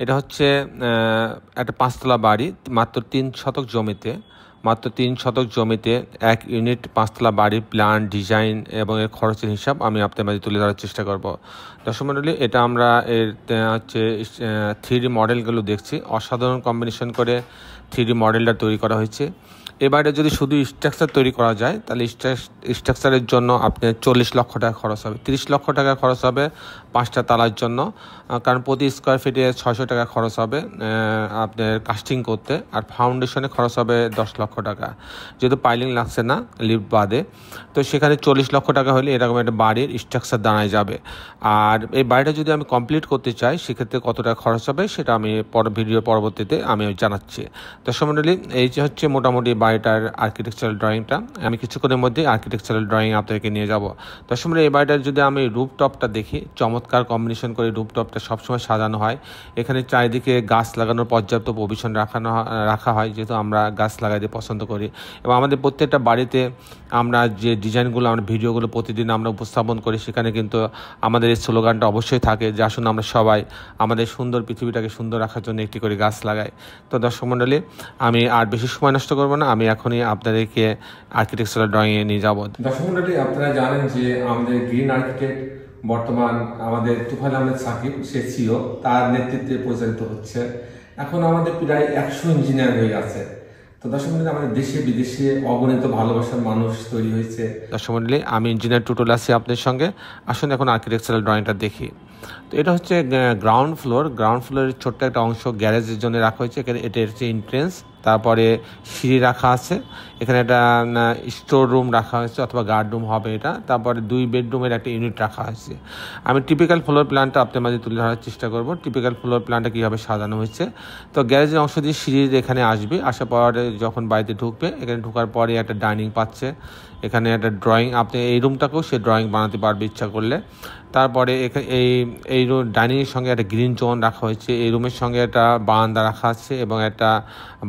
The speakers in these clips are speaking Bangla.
এটা হচ্ছে একটা ৫ তলা বাড়ি মাত্র ৩ শতক জমিতে। মাত্র ৩ শতক জমিতে ১ ইউনিট ৫ তলা বাড়ির প্ল্যান, ডিজাইন এবং এর খরচের হিসাব আমি আপনাদের মাঝে তুলে ধরার চেষ্টা করব। দর্শক মণ্ডলী, এটা আমরা এর হচ্ছে 3D মডেলগুলো দেখছি। অসাধারণ কম্বিনেশন করে 3D মডেলটা তৈরি করা হয়েছে। এ বাড়িটা যদি শুধু স্ট্রাকচার তৈরি করা যায় তাহলে স্ট্রাকচারের জন্য আপনার ৪০ লক্ষ টাকা খরচ হবে, ৩০ লক্ষ টাকা খরচ হবে ৫টা তালার জন্য, কারণ প্রতি স্কোয়ার ফিটে ৬০০ টাকা খরচ হবে আপনার কাস্টিং করতে, আর ফাউন্ডেশনে খরচ হবে ১০ লক্ষ টাকা, যেহেতু পাইলিং লাগছে না লিফট বাদে। তো সেখানে ৪০ লক্ষ টাকা হলে এরকম একটা বাড়ির স্ট্রাকচার দাঁড়ায় যাবে। আর এই বাড়িটা যদি আমি কমপ্লিট করতে চাই সেক্ষেত্রে কত টাকা খরচ হবে সেটা আমি ভিডিও পরবর্তীতে আমি জানাচ্ছি। দর্শক মণ্ডলী, এই যে হচ্ছে মোটামুটি বাড়িটার আর্কিটেকচারাল ড্রয়িংটা। আমি কিছুক্ষণের মধ্যে আর্কিটেকচারাল ড্রয়িং আপনাদেরকে নিয়ে যাব। দর্শক মণ্ডলী, এই বাড়িটার যদি আমি রুফটপটা দেখি, চমৎকার কম্বিনেশন করে রুফটপটা সবসময় সাজানো হয়। এখানে চারিদিকে গাছ লাগানোর পর্যাপ্ত প্রভিশন রাখা হয়, যেহেতু আমরা গাছ লাগাইতে পছন্দ করি। এবং আমাদের প্রত্যেকটা বাড়িতে আমরা যে ডিজাইনগুলো, আমরা ভিডিওগুলো প্রতিদিন আমরা উপস্থাপন করি, সেখানে কিন্তু আমাদের এই স্লোগানটা অবশ্যই থাকে যে আসুন আমরা সবাই আমাদের সুন্দর পৃথিবীটাকে সুন্দর রাখার জন্য একটি করে গাছ লাগাই। তো দর্শক মণ্ডলী, আমি আর বেশি সময় নষ্ট করব না, আমি এখনই আপনাদেরকে আর্কিটেকচারাল ড্রয়িংয়ে নিয়ে যাব। দর্শক মণ্ডলী, আপনারা জানেন যে আমাদের গ্রিন আর্কিটেক্ট বর্তমান আমাদের তুফাইল আহমেদ সাকিব, সে সিও, তার নেতৃত্বে পরিচালিত হচ্ছে। এখন আমাদের প্রায় ১০০ ইঞ্জিনিয়ার হয়ে গেছে। তো দর্শক মণ্ডলী, আমাদের দেশে বিদেশে অগণিত ভালোবাসার মানুষ তৈরি হয়েছে। দর্শক মণ্ডলী, আমি ইঞ্জিনিয়ার টুটুল আছি আপনাদের সঙ্গে। আসুন এখন আর্কিটেকচারাল ড্রয়িংটা দেখি। তো এটা হচ্ছে গ্রাউন্ড ফ্লোরের ছোট্ট একটা অংশ গ্যারেজের জন্য রাখা হয়েছে। এখানে এটা হচ্ছে এন্ট্রেন্স, তারপরে সিঁড়ি রাখা আছে, এখানে একটা স্টোর রুম রাখা হয়েছে অথবা গার্ড রুম হবে এটা, তারপরে 2 বেডরুমের একটা ইউনিট রাখা হয়েছে। আমি টিপিক্যাল ফ্লোর প্ল্যানটা আপনার মাঝে তুলে ধরার চেষ্টা করব, টিপিক্যাল ফ্লোর প্ল্যানটা কীভাবে সাজানো হয়েছে। তো গ্যারেজের অংশ দিয়ে সিঁড়ির এখানে আসবে, আসার পরে যখন বাড়িতে ঢুকবে, এখানে ঢোকার পরে একটা ডাইনিং পাচ্ছে, এখানে একটা ড্রয়িং, আপনি এই রুমটাকেও সে ড্রয়িং বানাতে পারবে ইচ্ছা করলে। তারপরে এই ডাইনিংয়ের সঙ্গে একটা গ্রিন জোন রাখা হয়েছে, এই রুমের সঙ্গে একটা বারান্দা রাখা আছে এবং একটা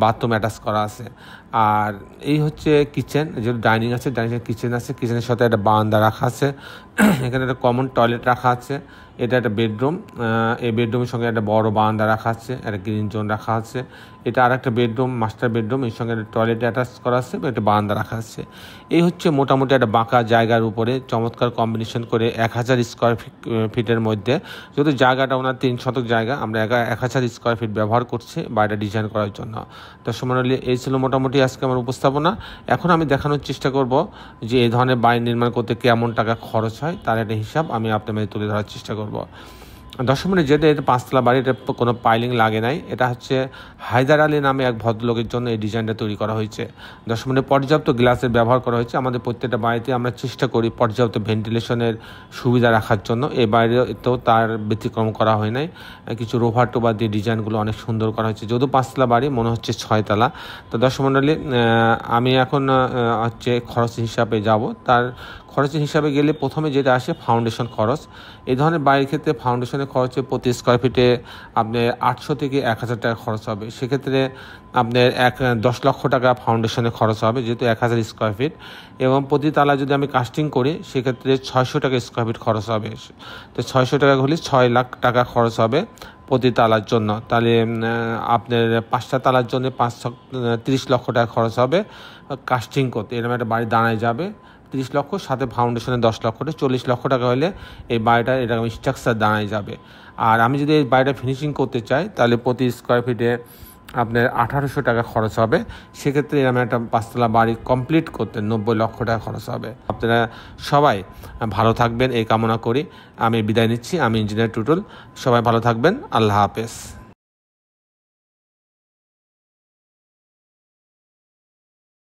বাথরুম অ্যাটাচ করা আছে। আর এই হচ্ছে কিচেন, যেহেতু ডাইনিং আছে, ডাইনিংয়ের কিচেন আছে, কিচেনের সাথে একটা বারান্দা রাখা আছে, এখানে একটা কমন টয়লেট রাখা আছে, এটা একটা বেডরুম, এই বেডরুমের সঙ্গে একটা বড় বারান্দা রাখা আছে, একটা গ্রিন জোন রাখা আছে, এটা আর একটা বেডরুম, মাস্টার বেডরুম, এর সঙ্গে একটা টয়লেট অ্যাটাচ করা আছে, একটা বারান্দা রাখা আছে। এই হচ্ছে মোটামুটি একটা বাঁকা জায়গার উপরে চমৎকার কম্বিনেশন করে ১০০০ স্কোয়ার ফিটের মধ্যে, যেহেতু জায়গাটা ওনার ৩ শতক জায়গা, আমরা ১০০০ স্কোয়ার ফিট ব্যবহার করছি বাড়িটা ডিজাইন করার জন্য। দর্শক মণ্ডলী, এই ছিল মোটামুটি আজকে আমার উপস্থাপনা। এখন আমি দেখানোর চেষ্টা করব যে এই ধরনের বাড়ি নির্মাণ করতে কেমন টাকা খরচ হয়, তার একটা হিসাব আমি আপনার মাঝে তুলে ধরার চেষ্টা করব। দর্শক মণ্ডলী, যেটা এটা ৫ তলা বাড়ি, এটা কোনো পাইলিং লাগে নাই, এটা হচ্ছে হায়দার আলী নামে এক ভদ্রলোকের জন্য এই ডিজাইনটা তৈরি করা হয়েছে। দর্শক মণ্ডলী, পর্যাপ্ত গ্লাসের ব্যবহার করা হয়েছে। আমাদের প্রত্যেকটা বাড়িতে আমরা চেষ্টা করি পর্যাপ্ত ভেন্টিলেশনের সুবিধা রাখার জন্য, এই বাড়িতেও তার ব্যতিক্রম করা হয় নাই। কিছু রোভার টোভার দিয়ে ডিজাইনগুলো অনেক সুন্দর করা হয়েছে, যেহেতু ৫ তলা বাড়ি মনে হচ্ছে ৬ তলা। তো দর্শক মণ্ডলী, আমি এখন হচ্ছে খরচ হিসাবে যাব। তার খরচের হিসাবে গেলে প্রথমে যেটা আসে ফাউন্ডেশন খরচ। এই ধরনের বাড়ির ক্ষেত্রে ফাউন্ডেশনের খরচে প্রতি স্কোয়ার ফিটে আপনার ৮০০ থেকে ১০০০ টাকা খরচ হবে। সেক্ষেত্রে আপনার ১০ লক্ষ টাকা ফাউন্ডেশনে খরচ হবে, যেহেতু ১০০০ স্কোয়ার ফিট। এবং প্রতি তালা যদি আমি কাস্টিং করি সেক্ষেত্রে ৬০০ টাকা স্কোয়ার ফিট খরচ হবে। তো ৬০০ টাকা হলে ৬ লাখ টাকা খরচ হবে প্রতি তালার জন্য। তাহলে আপনার ৫টা তালার জন্য ৩০ লক্ষ টাকা খরচ হবে কাস্টিং করতে। এরকম একটা বাড়ি দাঁড়ায় যাবে ৩০ লক্ষ, সাথে ফাউন্ডেশনে ১০ লক্ষ, ৪০ লক্ষ টাকা হলে এই বাড়িটা এরকম স্ট্রাকচার দাঁড়ায় যাবে। আর আমি যদি এই বাড়িটা ফিনিশিং করতে চাই তাহলে প্রতি স্কোয়ার ফিটে আপনার ১৮০০ টাকা খরচ হবে। সেক্ষেত্রে এরকম একটা ৫ তলা বাড়ি কমপ্লিট করতে ৯০ লক্ষ টাকা খরচ হবে। আপনারা সবাই ভালো থাকবেন এই কামনা করি আমি বিদায় নিচ্ছি। আমি ইঞ্জিনিয়ার টুটুল, সবাই ভালো থাকবেন। আল্লাহ হাফেজ।